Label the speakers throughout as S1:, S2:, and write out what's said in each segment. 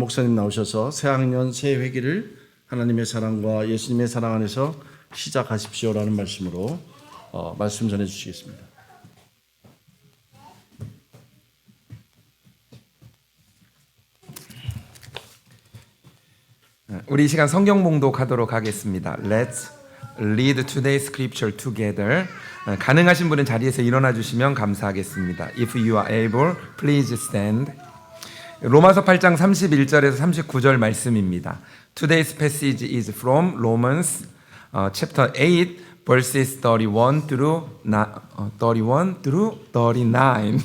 S1: 목사님 나오셔서 새학년 새 회기를 하나님의 사랑과 예수님의 사랑 안에서 시작하십시오라는 말씀으로 말씀 전해 주시겠습니다.
S2: 우리 이 시간 성경 봉독하도록 하겠습니다. Let's read today's scripture together. 가능하신 분은 자리에서 일어나 주시면 감사하겠습니다. If you are able, please stand. 로마서 8장 31절에서 39절 말씀입니다. Today's passage is from Romans chapter 8 verses 31 through 39.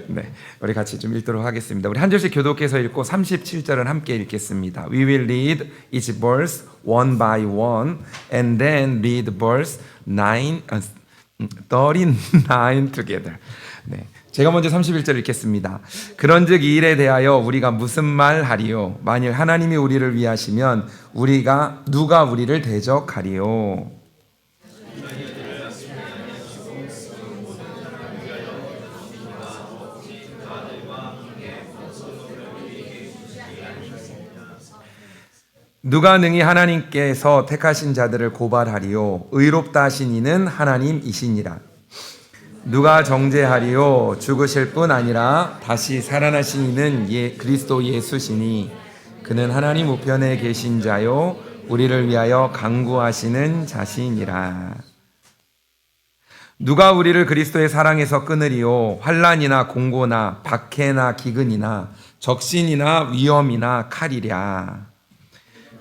S2: 네, 우리 같이 좀 읽도록 하겠습니다. 우리 한 절씩 교독해서 읽고 37절은 함께 읽겠습니다. We will read each verse one by one and then read verse 39 together. 네. 제가 먼저 31절 읽겠습니다. 그런즉 이 일에 대하여 우리가 무슨 말 하리요? 만일 하나님이 우리를 위하시면 누가 우리를 대적하리요? 누가 능히 하나님께서 택하신 자들을 고발하리요? 의롭다 하신 이는 하나님이시니라. 누가 정죄하리요? 죽으실 뿐 아니라 다시 살아나신 이는 그리스도 예수시니 그는 하나님 우편에 계신 자요 우리를 위하여 간구하시는 자신이라. 누가 우리를 그리스도의 사랑에서 끊으리요? 환난이나 공고나 박해나 기근이나 적신이나 위험이나 칼이랴.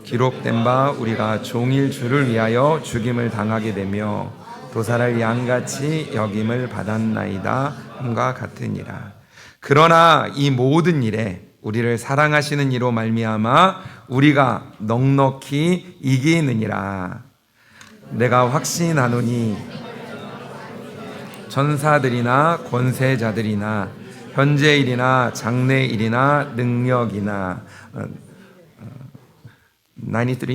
S2: 기록된 바 우리가 종일 주를 위하여 죽임을 당하게 되며 도살할 양같이 여김을 받았나이다 함과 같으니라. 그러나 이 모든 일에 우리를 사랑하시는 이로 말미암아 우리가 넉넉히 이기느니라. 내가 확신하노니 천사들이나 권세자들이나 현재일이나 장래일이나 능력이나 39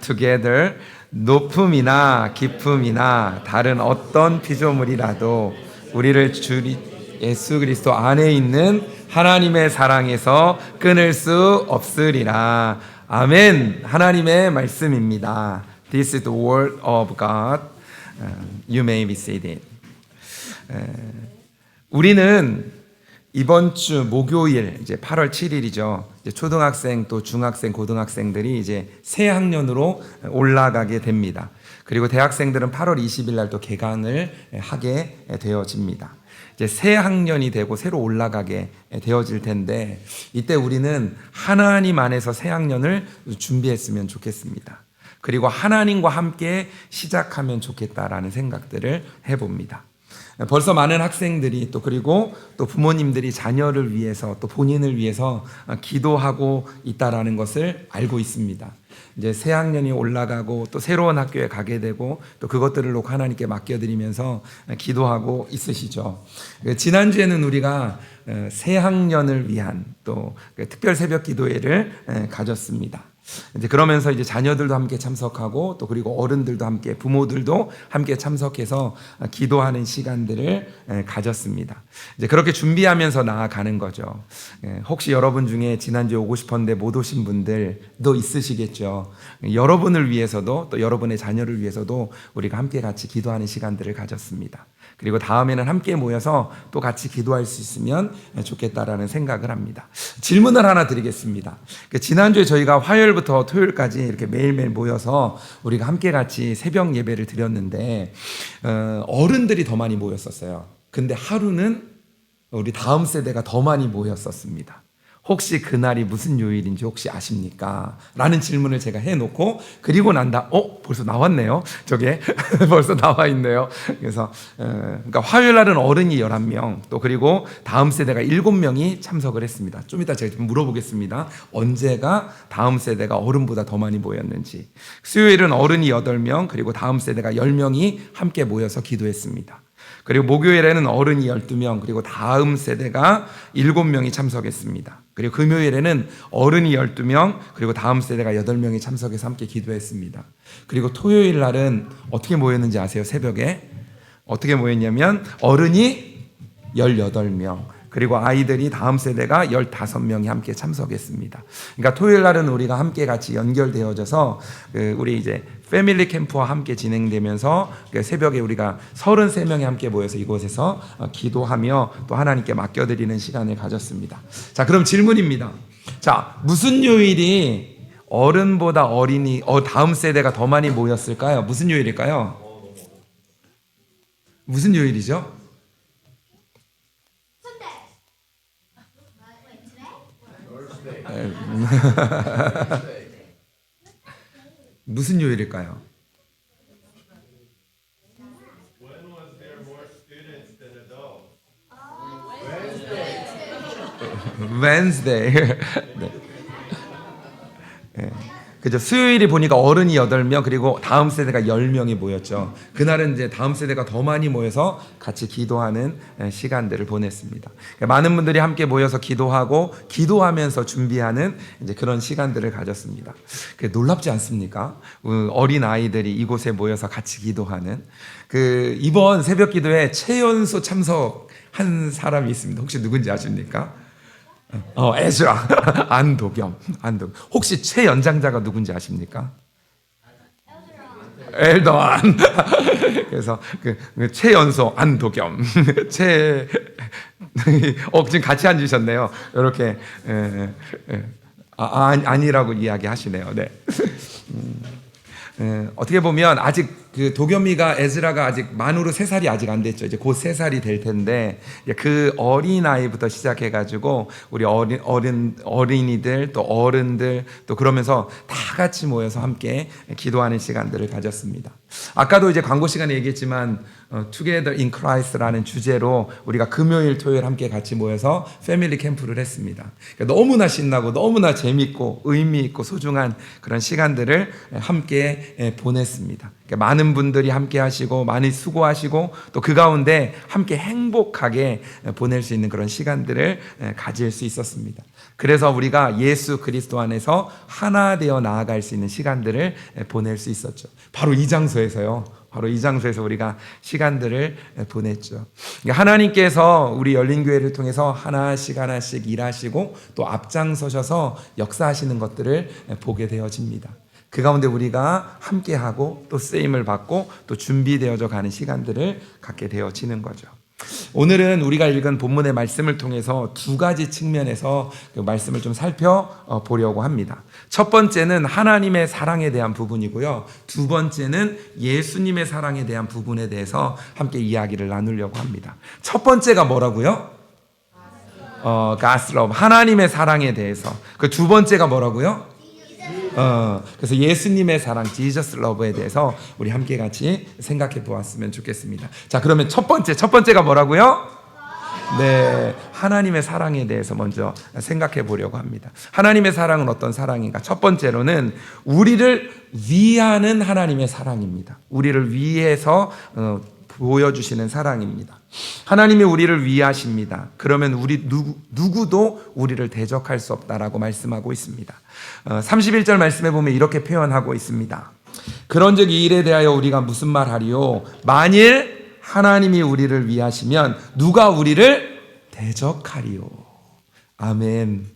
S2: together 높음이나 깊음이나 다른 어떤 피조물이라도 우리를 주 예수 그리스도 안에 있는 하나님의 사랑에서 끊을 수 없으리라. 아멘. 하나님의 말씀입니다. This is the word of God. You may be seated. 우리는 이번 주 목요일 이제 8월 7일이죠. 이제 초등학생 또 중학생, 고등학생들이 이제 새 학년으로 올라가게 됩니다. 그리고 대학생들은 8월 20일 날 또 개강을 하게 되어집니다. 이제 새 학년이 되고 새로 올라가게 되어질 텐데 이때 우리는 하나님 안에서 새 학년을 준비했으면 좋겠습니다. 그리고 하나님과 함께 시작하면 좋겠다라는 생각들을 해봅니다. 벌써 많은 학생들이 그리고 부모님들이 자녀를 위해서 또 본인을 위해서 기도하고 있다라는 것을 알고 있습니다. 이제 새 학년이 올라가고 또 새로운 학교에 가게 되고 또 그것들을 놓고 하나님께 맡겨드리면서 기도하고 있으시죠. 지난주에는 우리가 새 학년을 위한 또 특별 새벽 기도회를 가졌습니다. 이제 그러면서 이제 자녀들도 함께 참석하고 또 그리고 어른들도 함께 부모들도 함께 참석해서 기도하는 시간들을 가졌습니다. 이제 그렇게 준비하면서 나아가는 거죠. 혹시 여러분 중에 지난주에 오고 싶었는데 못 오신 분들도 있으시겠죠. 여러분을 위해서도 또 여러분의 자녀를 위해서도 우리가 함께 같이 기도하는 시간들을 가졌습니다. 그리고 다음에는 함께 모여서 또 같이 기도할 수 있으면 좋겠다라는 생각을 합니다. 질문을 하나 드리겠습니다. 지난주에 저희가 화요일부터 토요일까지 이렇게 매일매일 모여서 우리가 함께 같이 새벽 예배를 드렸는데 어른들이 더 많이 모였었어요. 근데 하루는 우리 다음 세대가 더 많이 모였었습니다. 혹시 그날이 무슨 요일인지 혹시 아십니까? 라는 질문을 제가 해놓고 그리고 벌써 나왔네요. 저게 벌써 나와 있네요. 그래서 그러니까 화요일 날은 어른이 11명 또 그리고 다음 세대가 7명이 참석을 했습니다. 좀 이따 제가 좀 물어보겠습니다. 언제가 다음 세대가 어른보다 더 많이 모였는지. 수요일은 어른이 8명 그리고 다음 세대가 10명이 함께 모여서 기도했습니다. 그리고 목요일에는 어른이 12명 그리고 다음 세대가 7명이 참석했습니다. 그리고 금요일에는 어른이 12명 그리고 다음 세대가 8명이 참석해서 함께 기도했습니다. 그리고 토요일 날은 어떻게 모였는지 아세요? 새벽에 어떻게 모였냐면 어른이 18명 그리고 아이들이 다음 세대가 15명이 함께 참석했습니다. 그러니까 토요일 날은 우리가 함께 같이 연결되어져서 우리 이제 패밀리 캠프와 함께 진행되면서 새벽에 우리가 33명이 함께 모여서 이곳에서 기도하며 또 하나님께 맡겨드리는 시간을 가졌습니다. 자, 그럼 질문입니다. 자, 무슨 요일이 어른보다 어린이, 다음 세대가 더 많이 모였을까요? 무슨 요일일까요? 무슨 요일이죠? 무슨 요일일까요? Wednesday. 네. 네. 그죠. 수요일이 보니까 어른이 8명 그리고 다음 세대가 10명이 모였죠. 그날은 이제 다음 세대가 더 많이 모여서 같이 기도하는 시간들을 보냈습니다. 많은 분들이 함께 모여서 기도하고 기도하면서 준비하는 이제 그런 시간들을 가졌습니다. 놀랍지 않습니까? 어린 아이들이 이곳에 모여서 같이 기도하는 이번 새벽 기도에 최연소 참석한 사람이 있습니다. 혹시 누군지 아십니까? 에즈라 안도겸. 혹시 최연장자가 누군지 아십니까? 엘더안. 그래서 최연소 안도겸. 지금 같이 앉으셨네요. 이렇게 아니라고 이야기하시네요. 네. 어떻게 보면 아직 도겸이가 에즈라가 아직 만으로 3살이 아직 안 됐죠. 이제 곧 3살이 될 텐데 그 어린 아이부터 시작해가지고 우리 어린이들 또 어른들 또 그러면서 다 같이 모여서 함께 기도하는 시간들을 가졌습니다. 아까도 이제 광고 시간에 얘기했지만 Together in Christ라는 주제로 우리가 금요일 토요일 함께 같이 모여서 패밀리 캠프를 했습니다. 그러니까 너무나 신나고 너무나 재밌고 의미 있고 소중한 그런 시간들을 함께 보냈습니다. 그러니까 많은 분들이 함께 하시고 많이 수고하시고 또 그 가운데 함께 행복하게 보낼 수 있는 그런 시간들을 가질 수 있었습니다. 그래서 우리가 예수 그리스도 안에서 하나 되어 나아갈 수 있는 시간들을 보낼 수 있었죠. 바로 이 장소에서요. 바로 이 장소에서 우리가 시간들을 보냈죠. 하나님께서 우리 열린교회를 통해서 하나씩 일하시고 또 앞장서셔서 역사하시는 것들을 보게 되어집니다. 그 가운데 우리가 함께하고 또 쓰임을 받고 또 준비되어져 가는 시간들을 갖게 되어지는 거죠. 오늘은 우리가 읽은 본문의 말씀을 통해서 2가지 측면에서 그 말씀을 좀 살펴보려고 합니다. 첫 번째는 하나님의 사랑에 대한 부분이고요. 2번째는 예수님의 사랑에 대한 부분에 대해서 함께 이야기를 나누려고 합니다. 첫 번째가 뭐라고요? God's love, 하나님의 사랑에 대해서. 그 2번째가 뭐라고요? 그래서 예수님의 사랑, Jesus love에 대해서 우리 함께 같이 생각해 보았으면 좋겠습니다. 자, 그러면 첫 번째가 뭐라고요? 네, 하나님의 사랑에 대해서 먼저 생각해 보려고 합니다. 하나님의 사랑은 어떤 사랑인가? 첫 번째로는 우리를 위하는 하나님의 사랑입니다. 우리를 위해서 보여주시는 사랑입니다. 하나님이 우리를 위하십니다. 그러면 우리 누구도 우리를 대적할 수 없다라고 말씀하고 있습니다. 31절 말씀에 보면 이렇게 표현하고 있습니다. 그런즉 이 일에 대하여 우리가 무슨 말하리요? 만일 하나님이 우리를 위하시면 누가 우리를 대적하리요? 아멘.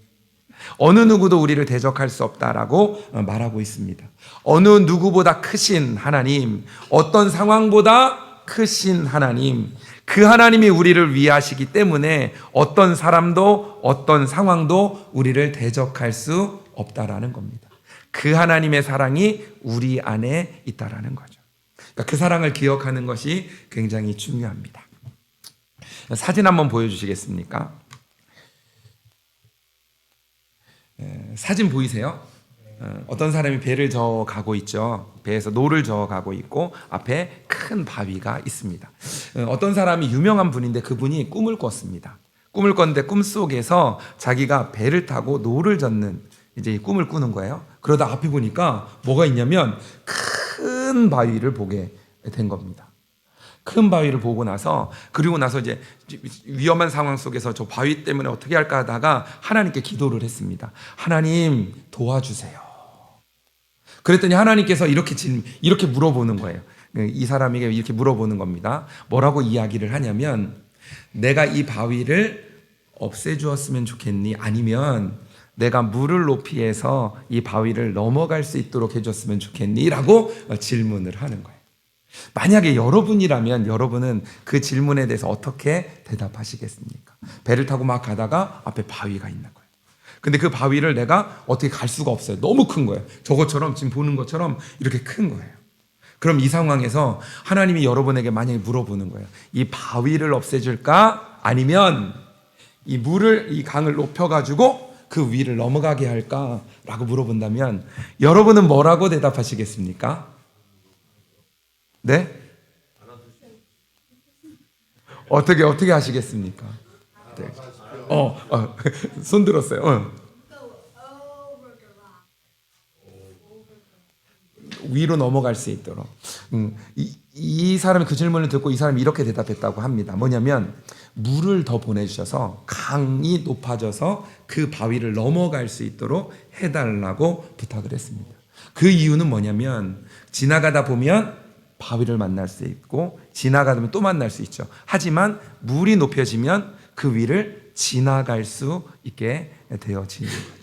S2: 어느 누구도 우리를 대적할 수 없다라고 말하고 있습니다. 어느 누구보다 크신 하나님, 어떤 상황보다 크신 하나님, 그 하나님이 우리를 위하시기 때문에 어떤 사람도 어떤 상황도 우리를 대적할 수 없다라는 겁니다. 그 하나님의 사랑이 우리 안에 있다라는 거죠. 그러니까 그 사랑을 기억하는 것이 굉장히 중요합니다. 사진 한번 보여주시겠습니까? 사진 보이세요? 어떤 사람이 배를 저어 가고 있죠. 배에서 노를 저어 가고 있고 앞에 큰 바위가 있습니다. 어떤 사람이 유명한 분인데 그분이 꿈을 꿨습니다. 꿈을 꿨는데 꿈속에서 자기가 배를 타고 노를 젓는 이제 꿈을 꾸는 거예요. 그러다 앞에 보니까 뭐가 있냐면 큰 바위를 보게 된 겁니다. 큰 바위를 보고 나서 그리고 나서 이제 위험한 상황 속에서 저 바위 때문에 어떻게 할까 하다가 하나님께 기도를 했습니다. 하나님 도와주세요. 그랬더니 하나님께서 이렇게 물어보는 거예요. 이 사람에게 이렇게 물어보는 겁니다. 뭐라고 이야기를 하냐면 내가 이 바위를 없애주었으면 좋겠니? 아니면 내가 물을 높이해서 이 바위를 넘어갈 수 있도록 해줬으면 좋겠니? 라고 질문을 하는 거예요. 만약에 여러분이라면 여러분은 그 질문에 대해서 어떻게 대답하시겠습니까? 배를 타고 막 가다가 앞에 바위가 있는 거예요. 근데 그 바위를 내가 어떻게 갈 수가 없어요. 너무 큰 거예요. 저것처럼 지금 보는 것처럼 이렇게 큰 거예요. 그럼 이 상황에서 하나님이 여러분에게 만약에 물어보는 거예요. 이 바위를 없애줄까? 아니면 이 강을 높여가지고 그 위를 넘어가게 할까? 라고 물어본다면 여러분은 뭐라고 대답하시겠습니까? 네? 어떻게 하시겠습니까? 네. 손 들었어요. 위로 넘어갈 수 있도록. 이 사람이 그 질문을 듣고 이 사람이 이렇게 대답했다고 합니다. 뭐냐면 물을 더 보내주셔서 강이 높아져서 그 바위를 넘어갈 수 있도록 해달라고 부탁을 했습니다. 그 이유는 뭐냐면 지나가다 보면 바위를 만날 수 있고 지나가다 보면 또 만날 수 있죠. 하지만 물이 높여지면 그 위를 지나갈 수 있게 되어지는 거죠.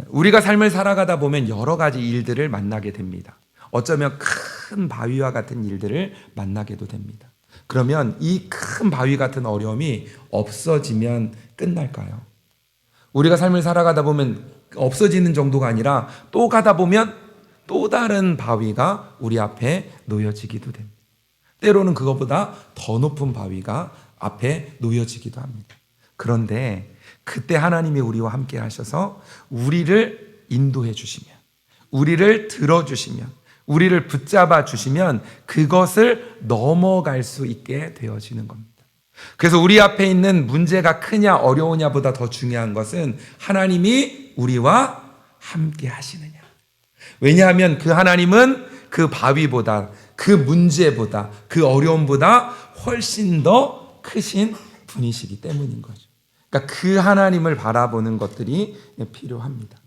S2: 우리가 삶을 살아가다 보면 여러 가지 일들을 만나게 됩니다. 어쩌면 큰 바위와 같은 일들을 만나게도 됩니다. 그러면 이 큰 바위 같은 어려움이 없어지면 끝날까요? 우리가 삶을 살아가다 보면 없어지는 정도가 아니라 또 가다 보면 또 다른 바위가 우리 앞에 놓여지기도 됩니다. 때로는 그것보다 더 높은 바위가 앞에 놓여지기도 합니다. 그런데 그때 하나님이 우리와 함께 하셔서 우리를 인도해 주시면, 우리를 들어주시면, 우리를 붙잡아 주시면 그것을 넘어갈 수 있게 되어지는 겁니다. 그래서 우리 앞에 있는 문제가 크냐 어려우냐보다 더 중요한 것은 하나님이 우리와 함께 하시느냐. 왜냐하면 그 하나님은 그 바위보다, 그 문제보다, 그 어려움보다 훨씬 더 크신 분이시기 때문인 거죠. 그러니까 그 하나님을 바라보는 것들이 필요합니다.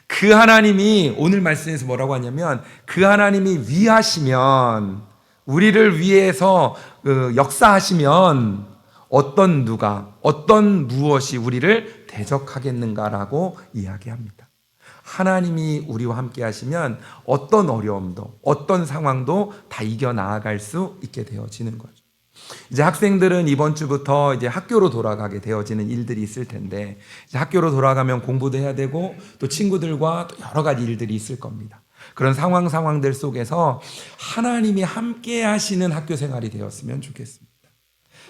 S2: 그 하나님이 오늘 말씀에서 뭐라고 하냐면 그 하나님이 위하시면, 우리를 위해서 역사하시면 어떤 누가, 어떤 무엇이 우리를 대적하겠는가라고 이야기합니다. 하나님이 우리와 함께 하시면 어떤 어려움도, 어떤 상황도 다 이겨 나아갈 수 있게 되어지는 거죠. 이제 학생들은 이번 주부터 이제 학교로 돌아가게 되어지는 일들이 있을 텐데, 이제 학교로 돌아가면 공부도 해야 되고 또 친구들과 또 여러 가지 일들이 있을 겁니다. 그런 상황들 속에서 하나님이 함께 하시는 학교 생활이 되었으면 좋겠습니다.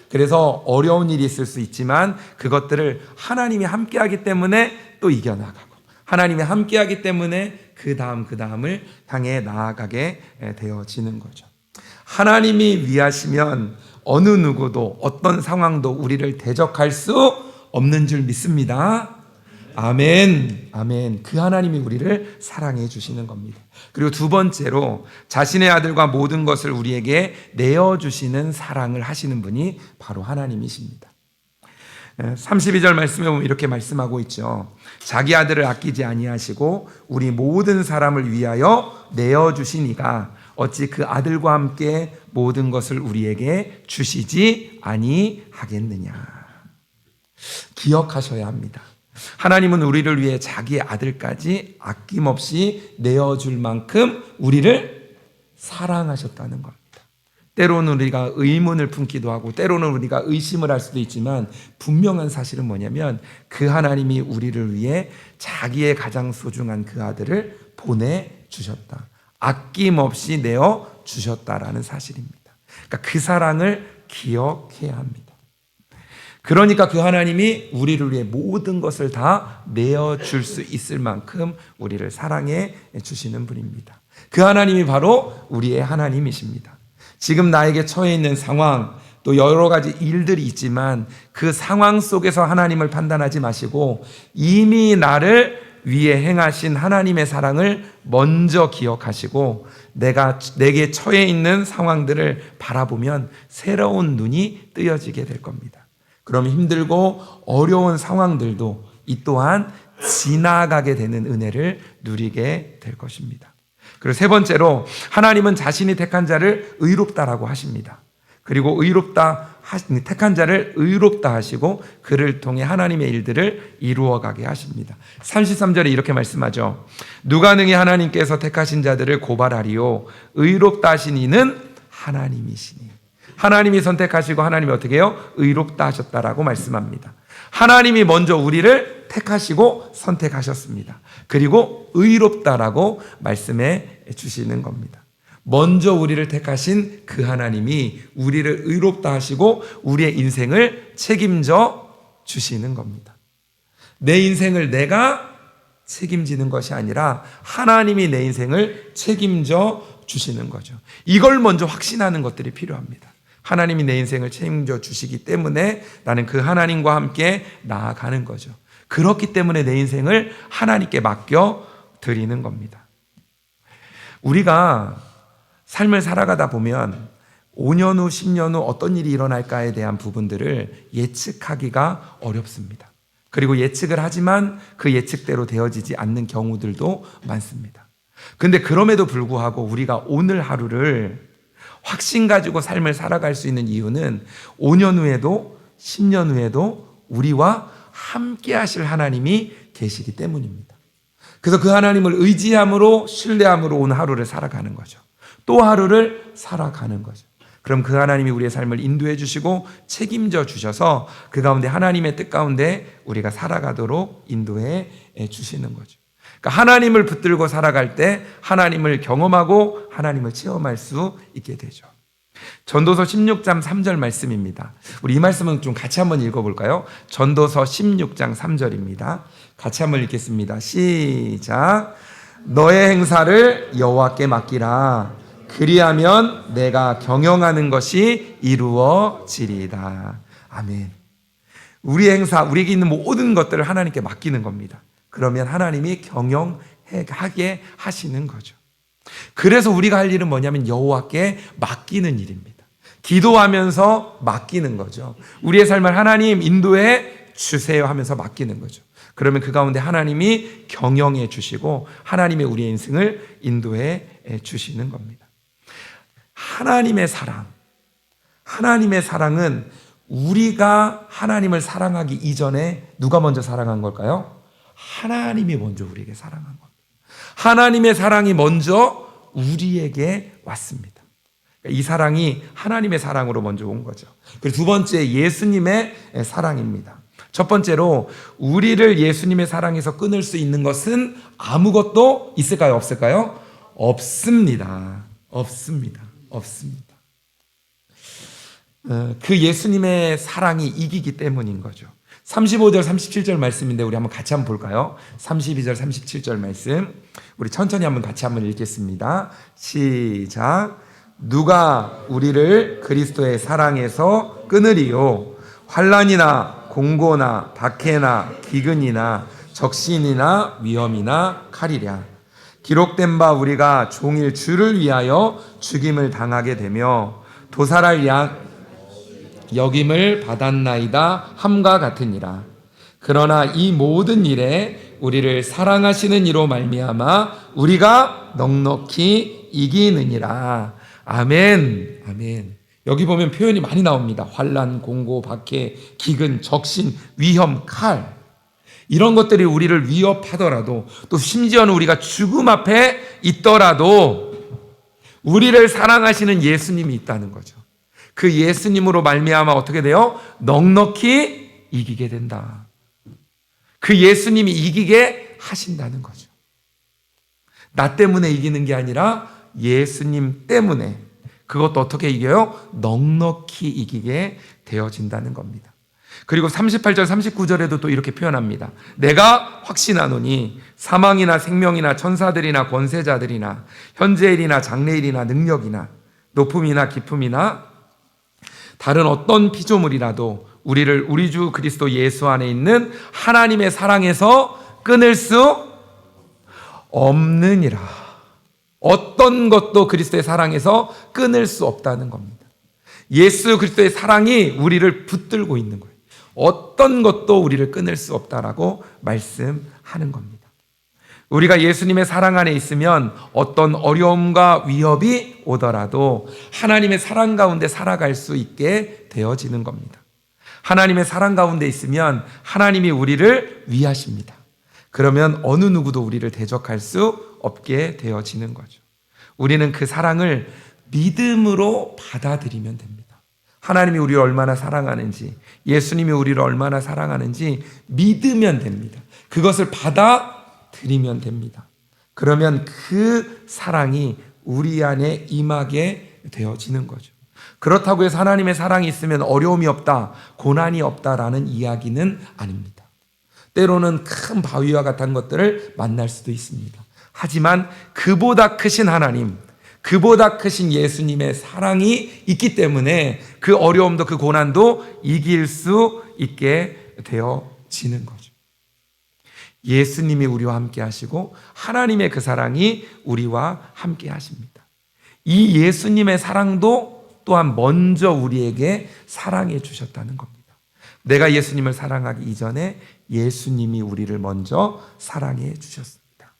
S2: 그래서 어려운 일이 있을 수 있지만 그것들을 하나님이 함께 하기 때문에 또 이겨나가고, 하나님이 함께하기 때문에 그 다음을 향해 나아가게 되어지는 거죠. 하나님이 위하시면 어느 누구도 어떤 상황도 우리를 대적할 수 없는 줄 믿습니다. 아멘. 아멘. 그 하나님이 우리를 사랑해 주시는 겁니다. 그리고 두 번째로 자신의 아들과 모든 것을 우리에게 내어주시는 사랑을 하시는 분이 바로 하나님이십니다. 32절 말씀에 보면 이렇게 말씀하고 있죠. 자기 아들을 아끼지 아니하시고 우리 모든 사람을 위하여 내어주신 이가 어찌 그 아들과 함께 모든 것을 우리에게 주시지 아니하겠느냐. 기억하셔야 합니다. 하나님은 우리를 위해 자기의 아들까지 아낌없이 내어줄 만큼 우리를 사랑하셨다는 겁니다. 때로는 우리가 의문을 품기도 하고 때로는 우리가 의심을 할 수도 있지만 분명한 사실은 뭐냐면 그 하나님이 우리를 위해 자기의 가장 소중한 그 아들을 보내주셨다. 아낌없이 내어주셨다라는 사실입니다. 그러니까 그 사랑을 기억해야 합니다. 그러니까 그 하나님이 우리를 위해 모든 것을 다 내어줄 수 있을 만큼 우리를 사랑해 주시는 분입니다. 그 하나님이 바로 우리의 하나님이십니다. 지금 나에게 처해 있는 상황, 또 여러 가지 일들이 있지만 그 상황 속에서 하나님을 판단하지 마시고 이미 나를 위해 행하신 하나님의 사랑을 먼저 기억하시고 내게 처해 있는 상황들을 바라보면 새로운 눈이 뜨여지게 될 겁니다. 그럼 힘들고 어려운 상황들도 이 또한 지나가게 되는 은혜를 누리게 될 것입니다. 그리고 세 번째로 하나님은 자신이 택한 자를 의롭다라고 하십니다. 그리고 택한 자를 의롭다 하시고 그를 통해 하나님의 일들을 이루어가게 하십니다. 33절에 이렇게 말씀하죠. 누가 능히 하나님께서 택하신 자들을 고발하리요 의롭다 하신 이는 하나님이시니. 하나님이 선택하시고 하나님이 어떻게 해요? 의롭다 하셨다라고 말씀합니다. 하나님이 먼저 우리를 택하시고 선택하셨습니다. 그리고 의롭다라고 말씀해 주시는 겁니다. 먼저 우리를 택하신 그 하나님이 우리를 의롭다 하시고 우리의 인생을 책임져 주시는 겁니다. 내 인생을 내가 책임지는 것이 아니라 하나님이 내 인생을 책임져 주시는 거죠. 이걸 먼저 확신하는 것들이 필요합니다. 하나님이 내 인생을 책임져 주시기 때문에 나는 그 하나님과 함께 나아가는 거죠. 그렇기 때문에 내 인생을 하나님께 맡겨 드리는 겁니다. 우리가 삶을 살아가다 보면 5년 후, 10년 후 어떤 일이 일어날까에 대한 부분들을 예측하기가 어렵습니다. 그리고 예측을 하지만 그 예측대로 되어지지 않는 경우들도 많습니다. 근데 그럼에도 불구하고 우리가 오늘 하루를 확신 가지고 삶을 살아갈 수 있는 이유는 5년 후에도 10년 후에도 우리와 함께 하실 하나님이 계시기 때문입니다. 그래서 그 하나님을 의지함으로 신뢰함으로 오늘 하루를 살아가는 거죠. 또 하루를 살아가는 거죠. 그럼 그 하나님이 우리의 삶을 인도해 주시고 책임져 주셔서 그 가운데 하나님의 뜻 가운데 우리가 살아가도록 인도해 주시는 거죠. 그러니까 하나님을 붙들고 살아갈 때 하나님을 경험하고 하나님을 체험할 수 있게 되죠. 전도서 16장 3절 말씀입니다. 우리 이 말씀은 좀 같이 한번 읽어볼까요? 전도서 16장 3절입니다. 같이 한번 읽겠습니다. 시작. 너의 행사를 여호와께 맡기라. 그리하면 내가 경영하는 것이 이루어지리이다. 아멘. 우리의 행사, 우리에게 있는 모든 것들을 하나님께 맡기는 겁니다. 그러면 하나님이 경영하게 하시는 거죠. 그래서 우리가 할 일은 뭐냐면 여호와께 맡기는 일입니다. 기도하면서 맡기는 거죠. 우리의 삶을 하나님 인도해 주세요 하면서 맡기는 거죠. 그러면 그 가운데 하나님이 경영해 주시고 하나님의 우리의 인생을 인도해 주시는 겁니다. 하나님의 사랑은 우리가 하나님을 사랑하기 이전에 누가 먼저 사랑한 걸까요? 하나님이 먼저 우리에게 사랑한 겁니다. 하나님의 사랑이 먼저 우리에게 왔습니다. 이 사랑이 하나님의 사랑으로 먼저 온 거죠. 그리고 두 번째 예수님의 사랑입니다. 첫 번째로 우리를 예수님의 사랑에서 끊을 수 있는 것은 아무것도 있을까요? 없을까요? 없습니다. 그 예수님의 사랑이 이기기 때문인 거죠. 35절 37절 말씀인데 우리 한번 같이 한번 볼까요? 32절 37절 말씀 우리 천천히 한번 같이 한번 읽겠습니다. 시작. 누가 우리를 그리스도의 사랑에서 끊으리요? 환난이나 공고나 박해나 기근이나 적신이나 위험이나 칼이랴. 기록된 바 우리가 종일 주를 위하여 죽임을 당하게 되며 도살할 여김을 받았나이다 함과 같으니라. 그러나 이 모든 일에 우리를 사랑하시는 이로 말미암아 우리가 넉넉히 이기느니라. 아멘. 아멘. 여기 보면 표현이 많이 나옵니다. 환난, 공고, 박해, 기근, 적신, 위험, 칼. 이런 것들이 우리를 위협하더라도 또 심지어는 우리가 죽음 앞에 있더라도 우리를 사랑하시는 예수님이 있다는 거죠. 그 예수님으로 말미암아 어떻게 돼요? 넉넉히 이기게 된다. 그 예수님이 이기게 하신다는 거죠. 나 때문에 이기는 게 아니라 예수님 때문에 그것도 어떻게 이겨요? 넉넉히 이기게 되어진다는 겁니다. 그리고 38절 39절에도 또 이렇게 표현합니다. 내가 확신하노니 사망이나 생명이나 천사들이나 권세자들이나 현재일이나 장래일이나 능력이나 높음이나 깊음이나 다른 어떤 피조물이라도 우리를 우리 주 그리스도 예수 안에 있는 하나님의 사랑에서 끊을 수 없느니라. 어떤 것도 그리스도의 사랑에서 끊을 수 없다는 겁니다. 예수 그리스도의 사랑이 우리를 붙들고 있는 거예요. 어떤 것도 우리를 끊을 수 없다라고 말씀하는 겁니다. 우리가 예수님의 사랑 안에 있으면 어떤 어려움과 위협이 오더라도 하나님의 사랑 가운데 살아갈 수 있게 되어지는 겁니다. 하나님의 사랑 가운데 있으면 하나님이 우리를 위하십니다. 그러면 어느 누구도 우리를 대적할 수 없게 되어지는 거죠. 우리는 그 사랑을 믿음으로 받아들이면 됩니다. 하나님이 우리를 얼마나 사랑하는지, 예수님이 우리를 얼마나 사랑하는지 믿으면 됩니다. 그것을 받아들이면 됩니다. 그러면 그 사랑이 우리 안에 임하게 되어지는 거죠. 그렇다고 해서 하나님의 사랑이 있으면 어려움이 없다, 고난이 없다라는 이야기는 아닙니다. 때로는 큰 바위와 같은 것들을 만날 수도 있습니다. 하지만 그보다 크신 하나님, 그보다 크신 예수님의 사랑이 있기 때문에 그 어려움도 그 고난도 이길 수 있게 되어지는 거죠. 예수님이 우리와 함께 하시고 하나님의 그 사랑이 우리와 함께 하십니다. 이 예수님의 사랑도 또한 먼저 우리에게 사랑해 주셨다는 겁니다. 내가 예수님을 사랑하기 이전에 예수님이 우리를 먼저 사랑해 주셨습니다.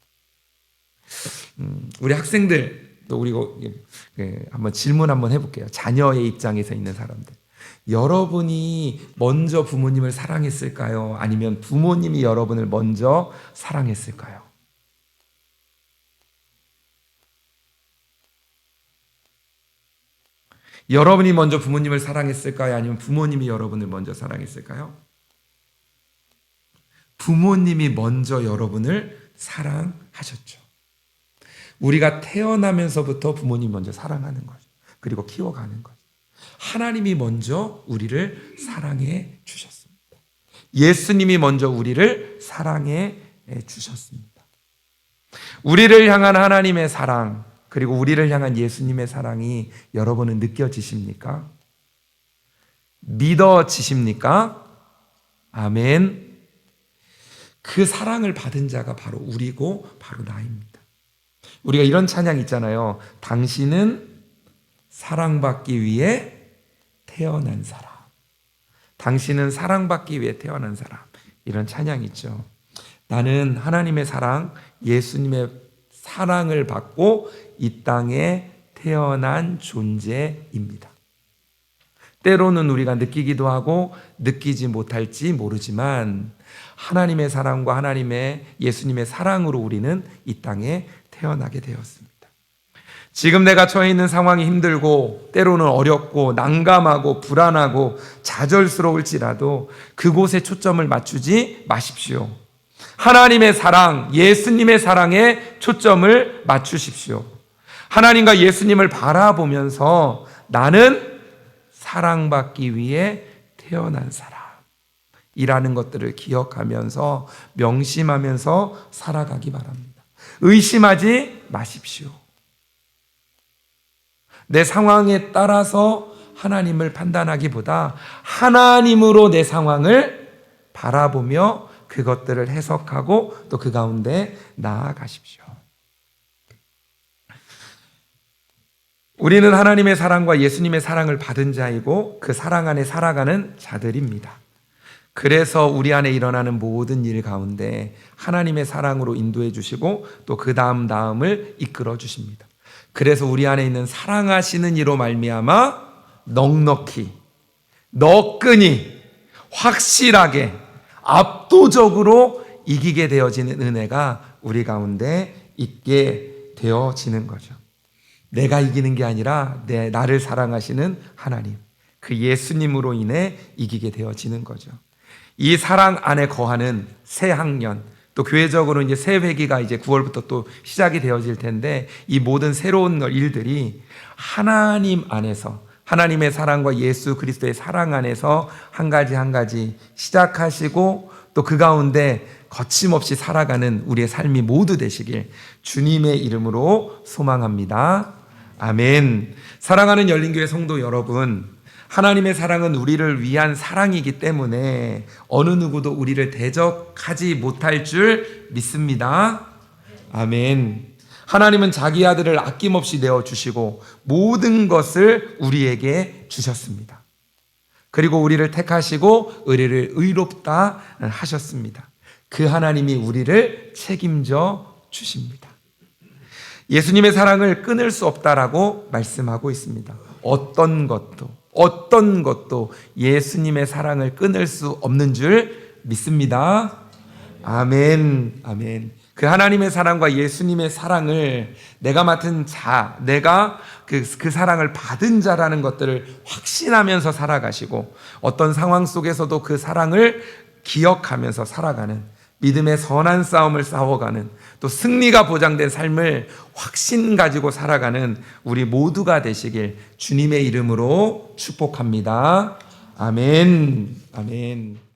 S2: 우리 학생들도 우리 한번 질문 한번 해볼게요. 자녀의 입장에서 있는 사람들. 여러분이 먼저 부모님을 사랑했을까요? 아니면 부모님이 여러분을 먼저 사랑했을까요? 여러분이 먼저 부모님을 사랑했을까요? 아니면 부모님이 여러분을 먼저 사랑했을까요? 부모님이 먼저 여러분을 사랑하셨죠. 우리가 태어나면서부터 부모님 먼저 사랑하는 거죠. 그리고 키워가는 거죠. 하나님이 먼저 우리를 사랑해 주셨습니다. 예수님이 먼저 우리를 사랑해 주셨습니다. 우리를 향한 하나님의 사랑, 그리고 우리를 향한 예수님의 사랑이 여러분은 느껴지십니까? 믿어지십니까? 아멘. 그 사랑을 받은 자가 바로 우리고 바로 나입니다. 우리가 이런 찬양 있잖아요. 당신은 사랑받기 위해 태어난 사람. 당신은 사랑받기 위해 태어난 사람. 이런 찬양 있죠. 나는 하나님의 사랑, 예수님의 사랑을 받고 이 땅에 태어난 존재입니다. 때로는 우리가 느끼기도 하고 느끼지 못할지 모르지만 하나님의 사랑과 하나님의 예수님의 사랑으로 우리는 이 땅에 태어나게 되었습니다. 지금 내가 처해 있는 상황이 힘들고 때로는 어렵고 난감하고 불안하고 좌절스러울지라도 그곳에 초점을 맞추지 마십시오. 하나님의 사랑, 예수님의 사랑에 초점을 맞추십시오. 하나님과 예수님을 바라보면서 나는 사랑받기 위해 태어난 사람이라는 것들을 기억하면서 명심하면서 살아가기 바랍니다. 의심하지 마십시오. 내 상황에 따라서 하나님을 판단하기보다 하나님으로 내 상황을 바라보며 그것들을 해석하고 또 그 가운데 나아가십시오. 우리는 하나님의 사랑과 예수님의 사랑을 받은 자이고 그 사랑 안에 살아가는 자들입니다. 그래서 우리 안에 일어나는 모든 일 가운데 하나님의 사랑으로 인도해 주시고 또 그 다음을 이끌어 주십니다. 그래서 우리 안에 있는 사랑하시는 이로 말미암아 넉넉히, 너끈히, 확실하게, 압도적으로 이기게 되어지는 은혜가 우리 가운데 있게 되어지는 거죠. 내가 이기는 게 아니라 나를 사랑하시는 하나님, 그 예수님으로 인해 이기게 되어지는 거죠. 이 사랑 안에 거하는 새 학년, 또 교회적으로 이제 새 회기가 이제 9월부터 또 시작이 되어질 텐데 이 모든 새로운 일들이 하나님 안에서 하나님의 사랑과 예수 그리스도의 사랑 안에서 한 가지 한 가지 시작하시고 또 그 가운데 거침없이 살아가는 우리의 삶이 모두 되시길 주님의 이름으로 소망합니다. 아멘. 사랑하는 열린교회 성도 여러분, 하나님의 사랑은 우리를 위한 사랑이기 때문에 어느 누구도 우리를 대적하지 못할 줄 믿습니다. 아멘. 하나님은 자기 아들을 아낌없이 내어주시고 모든 것을 우리에게 주셨습니다. 그리고 우리를 택하시고 의롭다 하셨습니다. 그 하나님이 우리를 책임져 주십니다. 예수님의 사랑을 끊을 수 없다라고 말씀하고 있습니다. 어떤 것도 예수님의 사랑을 끊을 수 없는 줄 믿습니다. 아멘, 아멘. 그 하나님의 사랑과 예수님의 사랑을 내가 맡은 자, 내가 그 사랑을 받은 자라는 것들을 확신하면서 살아가시고 어떤 상황 속에서도 그 사랑을 기억하면서 살아가는 믿음의 선한 싸움을 싸워가는 또 승리가 보장된 삶을 확신 가지고 살아가는 우리 모두가 되시길 주님의 이름으로 축복합니다. 아멘. 아멘.